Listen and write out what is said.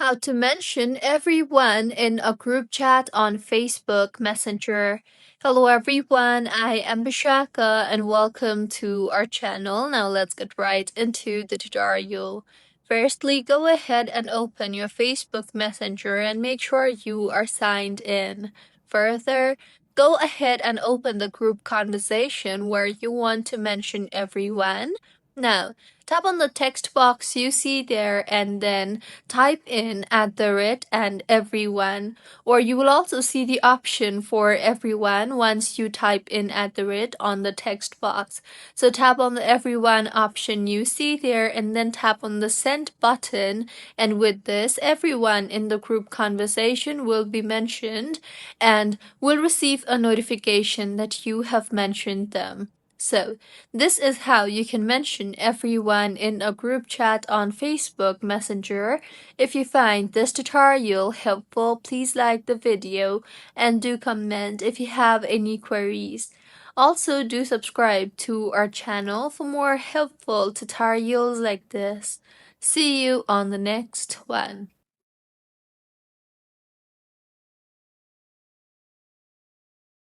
How to mention everyone in a group chat on Facebook Messenger. Hello everyone, I am Bishaka and welcome to our channel. Now let's get right into the tutorial. Firstly, go ahead and open your Facebook Messenger and make sure you are signed in. Further, go ahead and open the group conversation where you want to mention everyone. Now, tap on the text box you see there and then type in and everyone, or you will also see the option for everyone once you type in on the text box. So tap on the everyone option you see there and then tap on the send button, and with this everyone in the group conversation will be mentioned and will receive a notification that you have mentioned them. So, this is how you can mention everyone in a group chat on Facebook Messenger. If you find this tutorial helpful, please like the video and do comment if you have any queries. Also, do subscribe to our channel for more helpful tutorials like this. See you on the next one.